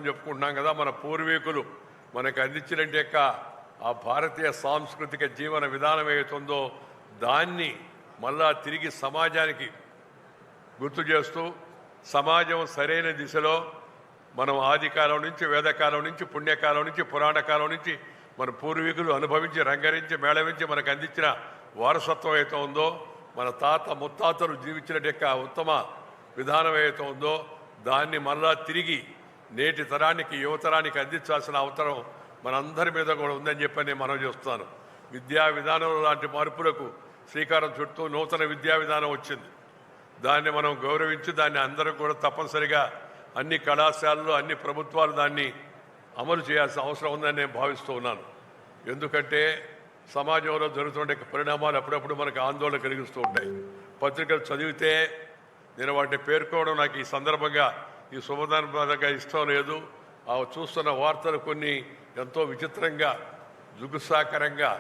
వారసత్వం చెప్పుకుంటున్నాం కదా. మన పూర్వీకులు మనకు అందించినట్టు యొక్క ఆ భారతీయ సాంస్కృతిక జీవన విధానం ఏదైతుందో దాన్ని మళ్ళా తిరిగి సమాజానికి గుర్తు చేస్తూ సమాజం సరైన దిశలో మనం ఆదికాలం నుంచి వేదకాలం నుంచి పుణ్యకాలం నుంచి పురాణకాలం నుంచి మన పూర్వీకులు అనుభవించి రంగరించి మేళవించి మనకు అందించిన వారసత్వం ఏదైతే ఉందో మన తాత ముత్తాతలు జీవించిన యొక్క ఉత్తమ విధానం ఏదైతే ఉందో దాన్ని మళ్ళా తిరిగి నేటి తరానికి యువతరానికి అందించాల్సిన అవసరం మనందరి మీద కూడా ఉందని చెప్పి నేను మనవి చేస్తున్నాను. విద్యా విధానం లాంటి మార్పులకు శ్రీకారం చుట్టూ నూతన విద్యా విధానం వచ్చింది. దాన్ని మనం గౌరవించి దాన్ని అందరూ కూడా తప్పనిసరిగా అన్ని కళాశాలలు అన్ని ప్రభుత్వాలు దాన్ని అమలు చేయాల్సిన అవసరం ఉందని నేను భావిస్తూ ఉన్నాను. ఎందుకంటే సమాజంలో జరుగుతుండే పరిణామాలు అప్పుడప్పుడు మనకు ఆందోళన కలిగిస్తూ ఉంటాయి. పత్రికలు చదివితే నేను వాటిని పేర్కోవడం నాకు ఈ సందర్భంగా ఈ శుభదానంగా ఇష్టం లేదు. చూస్తున్న వార్తలు కొన్ని ఎంతో విచిత్రంగా జుగుప్సాకరంగా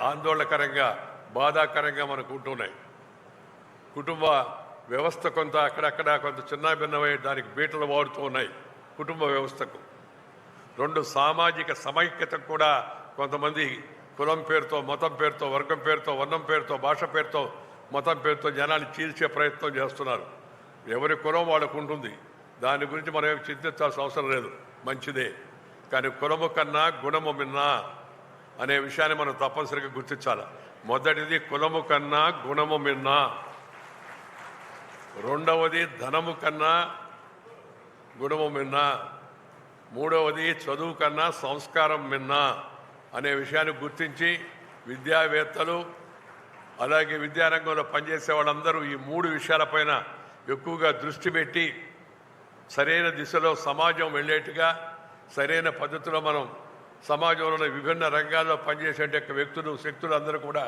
ఆందోళనకరంగా బాధాకరంగా మనకు ఉంటున్నాయి. కుటుంబ వ్యవస్థ కొంత అక్కడక్కడ కొంత చిన్నాభిన్నమై దానికి బీటలు వాడుతూ ఉన్నాయి. కుటుంబ వ్యవస్థకు రెండు సామాజిక సమైక్యత కూడా కొంతమంది కులం పేరుతో మతం పేరుతో వర్గం పేరుతో వర్ణం పేరుతో భాష పేరుతో మతం పేరుతో జనాన్ని చీల్చే ప్రయత్నం చేస్తున్నారు. ఎవరి కులం వాళ్ళకు ఉంటుంది, దాని గురించి మనం ఏమి చింతించాల్సిన అవసరం లేదు, మంచిదే. కానీ కులము కన్నా గుణము మిన్నా అనే విషయాన్ని మనం తప్పనిసరిగా గుర్తించాలి. మొదటిది కులము కన్నా గుణము మిన్నా, రెండవది ధనము కన్నా గుణము మిన్నా, మూడవది చదువు కన్నా సంస్కారం మిన్నా అనే విషయాన్ని గుర్తించి విద్యావేత్తలు అలాగే విద్యారంగంలో పనిచేసే వాళ్ళందరూ ఈ మూడు విషయాలపైన ఎక్కువగా దృష్టి పెట్టి సరైన దిశలో సమాజం వెళ్ళేట్టుగా సరైన పద్ధతిలో మనం సమాజంలో విభిన్న రంగాల్లో పనిచేసే వ్యక్తులు శక్తులు అందరూ కూడా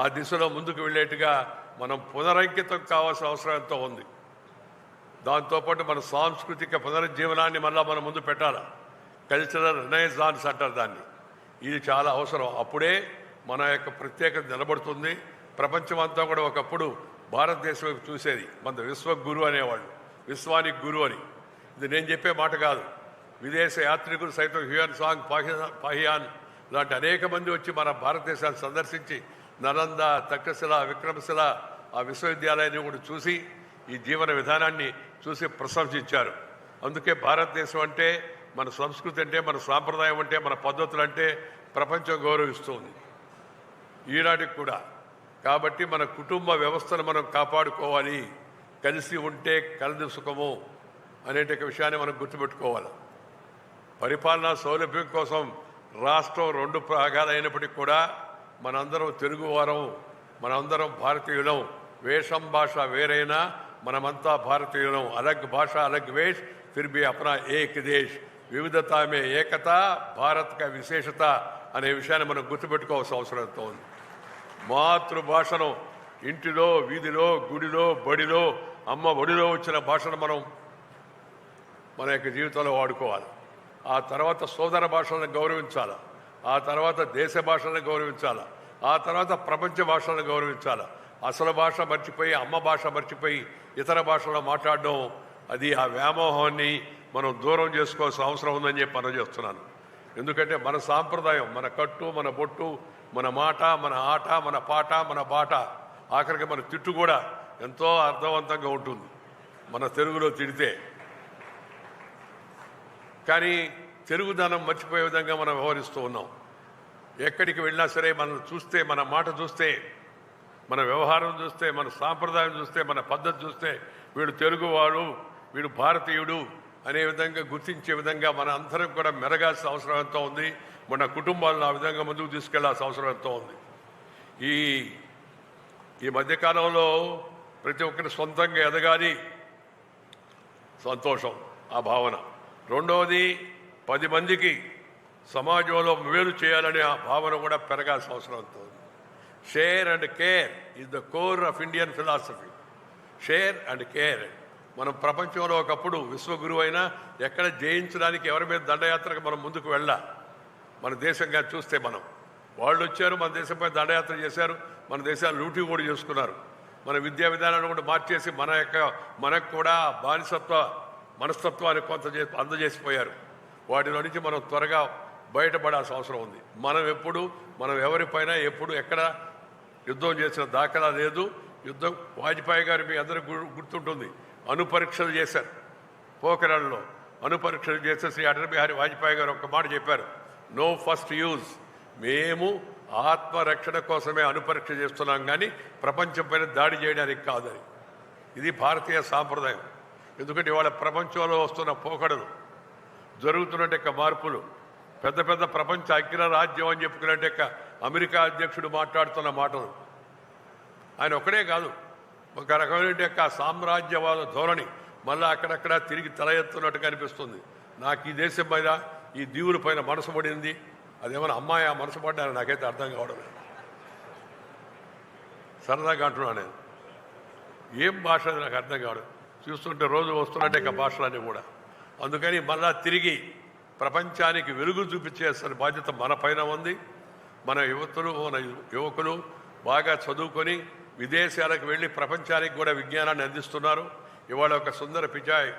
ఆ దిశలో ముందుకు వెళ్ళేట్టుగా మనం పునరంకితం కావాల్సిన అవసరం ఎంతో ఉంది. దాంతోపాటు మన సాంస్కృతిక పునరుజ్జీవనాన్ని మళ్ళీ మనం ముందు పెట్టాలి. కల్చరల్ రినైజాన్స్ అంటారు దాన్ని. ఇది చాలా అవసరం. అప్పుడే మన యొక్క ప్రత్యేకత నిలబడుతుంది. ప్రపంచమంతా కూడా ఒకప్పుడు భారతదేశం వైపు చూసేది. మన విశ్వగురు అనేవాళ్ళు, విశ్వానికి గురు అని. ఇది నేను చెప్పే మాట కాదు. విదేశ యాత్రికులు సైతం హ్యూయన్ సాంగ్ పాహియాన్ లాంటి అనేక మంది వచ్చి మన భారతదేశాన్ని సందర్శించి నలంద తక్షశిల విక్రమశిల ఆ విశ్వవిద్యాలయాన్ని కూడా చూసి ఈ జీవన విధానాన్ని చూసి ప్రశంసించారు. అందుకే భారతదేశం అంటే మన సంస్కృతి అంటే మన సాంప్రదాయం అంటే మన పద్ధతులు అంటే ప్రపంచం గౌరవిస్తుంది ఈనాటికి కూడా. కాబట్టి మన కుటుంబ వ్యవస్థను మనం కాపాడుకోవాలి. కలిసి ఉంటే కలదు సుఖము అనే విషయాన్ని మనం గుర్తుపెట్టుకోవాలి. పరిపాలనా సౌలభ్యం కోసం రాష్ట్రం రెండు భాగాలు అయినప్పటికీ కూడా మనందరం తెలుగువారం, మనందరం భారతీయులం. వేషం భాష వేరైనా మనమంతా భారతీయులం. అలగ్ భాష అలగ్ వేష్ ఫిర్ భీ అప్నా ఏక్ దేశ్, వివిధత మే ఏకత భారత్ కా విశేషత అనే విషయాన్ని మనం గుర్తుపెట్టుకోవాల్సిన అవసరం ఎంతో ఉంది. మాతృభాషను ఇంటిలో వీధిలో గుడిలో బడిలో అమ్మ ఒడిలో వచ్చిన భాషను మనం మన యొక్క జీవితంలో వాడుకోవాలి. ఆ తర్వాత సోదర భాషలను గౌరవించాలి. ఆ తర్వాత దేశ భాషలను గౌరవించాలి. ఆ తర్వాత ప్రపంచ భాషలను గౌరవించాలి. అసలు భాష మర్చిపోయి అమ్మ భాష మర్చిపోయి ఇతర భాషలో మాట్లాడడం అది ఆ వ్యామోహాన్ని మనం దూరం చేసుకోవాల్సిన అవసరం ఉందని చెప్పి మనం చేస్తున్నాను. ఎందుకంటే మన సాంప్రదాయం, మన కట్టు, మన బొట్టు, మన మాట, మన ఆట, మన పాట, మన బాట, ఆఖరికి మన తిట్టు కూడా ఎంతో అర్థవంతంగా ఉంటుంది మన తెలుగులో తిడితే. కానీ తెలుగుదనం మర్చిపోయే విధంగా మనం వ్యవహరిస్తూ ఉన్నాం. ఎక్కడికి వెళ్ళినా సరే మనం చూస్తే, మన మాట చూస్తే, మన వ్యవహారం చూస్తే, మన సాంప్రదాయం చూస్తే, మన పద్ధతి చూస్తే వీడు తెలుగువాడు, వీడు భారతీయుడు అనే విధంగా గుర్తించే విధంగా మన అందరం కూడా మెరగాల్సిన అవసరం ఎంతో ఉంది. మన కుటుంబాలను ఆ విధంగా ముందుకు తీసుకెళ్లాల్సిన అవసరం ఎంతో ఉంది. ఈ మధ్యకాలంలో ప్రతి ఒక్కరి సొంతంగా ఎదగాలి, సంతోషం ఆ భావన. రెండవది 10 మందికి సమాజంలో మేలు చేయాలనే ఆ భావన కూడా పెరగాల్సిన అవసరం ఎంతో ఉంది. Share and care is the core of Indian philosophy. Share and care. మనం ప్రపంచంలో ఒకప్పుడు విశ్వగురువు అయినా ఎక్కడ జయించడానికి ఎవరి మీద దండయాత్రకు మనం ముందుకు వెళ్ళాలి. మన దేశంగా చూస్తే వాళ్ళు వచ్చారు, మన దేశంపై దండయాత్ర చేశారు, మన దేశాన్ని లూటీ కూడా చేసుకున్నారు. మన విద్యా విధానాన్ని కూడా మార్చేసి మనకు కూడా బానిసత్వ మనస్తత్వాన్ని కొంత అందజేసిపోయారు. వాటిలో నుంచి మనం త్వరగా బయటపడాల్సిన అవసరం ఉంది. మనం ఎవరిపైన ఎప్పుడు ఎక్కడ యుద్ధం చేసిన దాఖలా లేదు. యుద్ధం వాజ్పేయి గారు మీ అందరికీ గుర్తుంటుంది, అణుపరీక్షలు చేశారు. పోఖరాన్లో అణుపరీక్షలు చేస్తే శ్రీ అటల్ బిహారీ వాజ్పేయి గారు ఒక మాట చెప్పారు, నో ఫస్ట్ యూజ్. మేము ఆత్మరక్షణ కోసమే అణుపరీక్ష చేస్తున్నాం, కానీ ప్రపంచం పైన దాడి చేయడానికి కాదని. ఇది భారతీయ సాంప్రదాయం. ఎందుకంటే ఇవాళ ప్రపంచంలో వస్తున్న పోకడలు, జరుగుతున్నట్టు మార్పులు, పెద్ద పెద్ద ప్రపంచ అఖిల రాజ్యం అని చెప్పుకున్నట్టు అమెరికా అధ్యక్షుడు మాట్లాడుతున్న మాటలు, ఆయన ఒక్కడే కాదు, ఒక రకమైన సామ్రాజ్యవాద ధోరణి మళ్ళీ అక్కడక్కడ తిరిగి తల ఎత్తున్నట్టుగా అనిపిస్తుంది. నాకు ఈ దేశం పైన, ఈ దీవుల పైన మనసు పడింది. అదేమన్నా అమ్మాయి ఆ మనసు పడ్డారని నాకైతే అర్థం కావడం లేదు. సరదాగా అంటున్నాను నేను. ఏం భాష అది నాకు అర్థం కావడం. చూస్తుంటే రోజు వస్తున్నట్టే భాషలన్నీ కూడా. అందుకని మళ్ళా తిరిగి ప్రపంచానికి వెలుగు చూపించేస్తున్న బాధ్యత మన పైన ఉంది. మన యువకులు బాగా చదువుకొని విదేశాలకు వెళ్ళి ప్రపంచానికి కూడా విజ్ఞానాన్ని అందిస్తున్నారు. ఇవాళ ఒక సుందర పిచాయ్,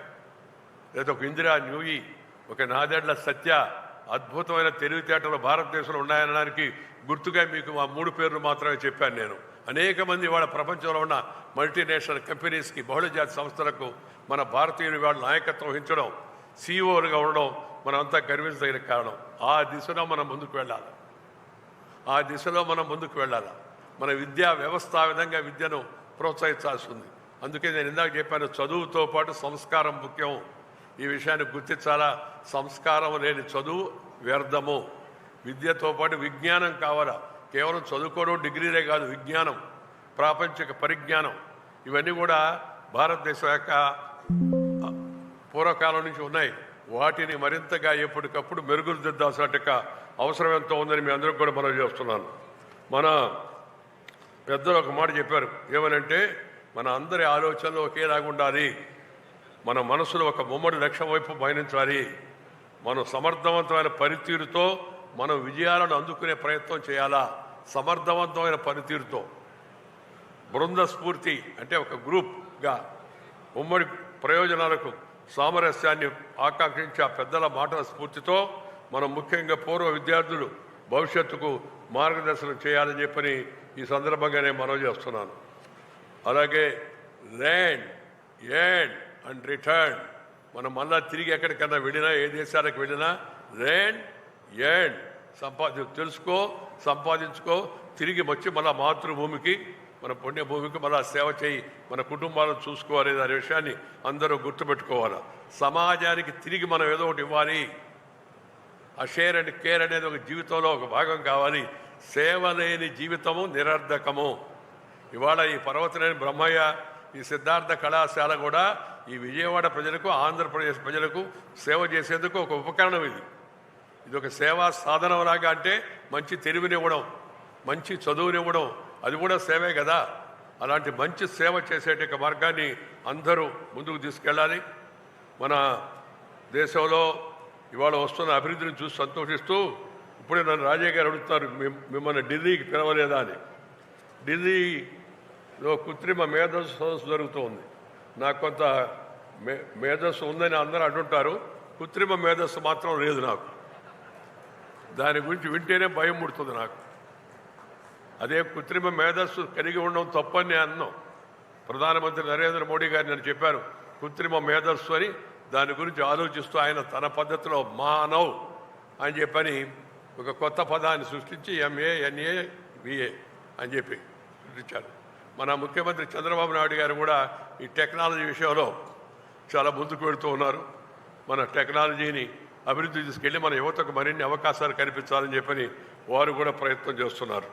లేదా ఒక ఇందిరా న్యూయి, ఒక నాదెండ్ల సత్య అద్భుతమైన తెలివితేటలు భారతదేశంలో ఉన్నాయనడానికి గుర్తుగా మీకు ఆ 3 పేర్లు మాత్రమే చెప్పాను నేను. అనేక మంది ఇవాళ ప్రపంచంలో ఉన్న మల్టీనేషనల్ కంపెనీస్కి, బహుళజాతి సంస్థలకు మన భారతీయులు ఇవాళ నాయకత్వం వహించడం, సీఈఓలుగా ఉండడం మనమంతా గర్వించదగిన కారణం. ఆ దిశలో మనం ముందుకు వెళ్ళాలి. మన విద్యా వ్యవస్థ ఆ విధంగా విద్యను ప్రోత్సహించాల్సి ఉంది. అందుకే నేను ఇందాక చెప్పాను, చదువుతో పాటు సంస్కారం ముఖ్యం. ఈ విషయాన్ని గుర్తించాలా. సంస్కారం లేని చదువు వ్యర్థము. విద్యతో పాటు విజ్ఞానం కావాలా. కేవలం చదువుకోవడం డిగ్రీలే కాదు, విజ్ఞానం, ప్రాపంచిక పరిజ్ఞానం, ఇవన్నీ కూడా భారతదేశం యొక్క పూర్వకాలం నుంచి ఉన్నాయి. వాటిని మరింతగా ఎప్పటికప్పుడు మెరుగుదిద్దాల్సిన అవసరం ఎంతో ఉందని మీ అందరికీ కూడా మనం చేస్తున్నాను. మన పెద్దలు ఒక మాట చెప్పారు, ఏమనంటే మన అందరి ఆలోచనలు ఒకేలాగా ఉండాలి. మన మనసులో ఒక ముమ్మడి లక్ష్యం వైపు పయనించాలి. మనం సమర్థవంతమైన పనితీరుతో మనం విజయాలను అందుకునే ప్రయత్నం చేయాలా. సమర్థవంతమైన పనితీరుతో, బృంద స్ఫూర్తి అంటే ఒక గ్రూప్గా ఉమ్మడి ప్రయోజనాలకు సామరస్యాన్ని ఆకాంక్షించే ఆ పెద్దల మాటల స్ఫూర్తితో మనం ముఖ్యంగా పూర్వ విద్యార్థులు భవిష్యత్తుకు మార్గదర్శనం చేయాలని చెప్పని ఈ సందర్భంగా నేను మనవి చేస్తున్నాను. అలాగే ల్యాండ్, ఎండ్ అండ్ రిటర్న్, మనం మళ్ళా తిరిగి ఎక్కడికన్నా వెళ్ళినా, ఏ దేశాలకు వెళ్ళినా ల్యాండ్, ఎండ్ సంపాదించుకో, తిరిగి వచ్చి మళ్ళా మాతృభూమికి, మన పుణ్యభూమికి మళ్ళా సేవ చేయి, మన కుటుంబాలను చూసుకోవాలి. అనే విషయాన్ని అందరూ గుర్తుపెట్టుకోవాలి. సమాజానికి తిరిగి మనం ఏదో ఒకటి ఇవ్వాలి. ఆ షేర్ అండ్ కేర్ అనేది ఒక జీవితంలో ఒక భాగం కావాలి. సేవ లేని జీవితము నిరర్ధకము. ఇవాళ ఈ పర్వతనేని బ్రహ్మయ్య, ఈ సిద్ధార్థ కళాశాల కూడా ఈ విజయవాడ ప్రజలకు, ఆంధ్రప్రదేశ్ ప్రజలకు సేవ చేసేందుకు ఒక ఉపకరణం. ఇది ఒక సేవా సాధనంలాగా. అంటే మంచి తెలివినివ్వడం, మంచి చదువునివ్వడం, అది కూడా సేవే కదా. అలాంటి మంచి సేవ చేసేట మార్గాన్ని అందరూ ముందుకు తీసుకెళ్ళాలి. మన దేశంలో ఇవాళ వస్తున్న అభివృద్ధిని చూసి సంతోషిస్తూ, ఇప్పుడే నన్ను రాజయ్య గారు అడుగుతున్నారు, మిమ్మల్ని ఢిల్లీకి పిలవలేదా అని. ఢిల్లీలో కృత్రిమ మేధస్సు సదస్సు జరుగుతుంది. నాకు కొంత మేధస్సు ఉందని అందరూ అంటుంటారు. కృత్రిమ మేధస్సు మాత్రం లేదు నాకు. దాని గురించి వింటేనే భయం పుడుతుంది నాకు. అదే కృత్రిమ మేధస్సు కలిగి ఉండడం తప్పని నేను అన్నాం. ప్రధానమంత్రి నరేంద్ర మోడీ గారు నేను చెప్పారు కృత్రిమ మేధస్సు అని. దాని గురించి ఆలోచిస్తూ ఆయన తన పద్ధతిలో మానవ్ అని చెప్పని ఒక కొత్త పదాన్ని సృష్టించి MANAVA అని చెప్పి సృష్టించారు. మన ముఖ్యమంత్రి చంద్రబాబు నాయుడు గారు కూడా ఈ టెక్నాలజీ విషయంలో చాలా ముందుకు వెళుతూ ఉన్నారు. మన టెక్నాలజీని అభివృద్ధి తీసుకెళ్ళి మన యువతకు మరిన్ని అవకాశాలు కల్పించాలని చెప్పని వారు కూడా ప్రయత్నం చేస్తున్నారు.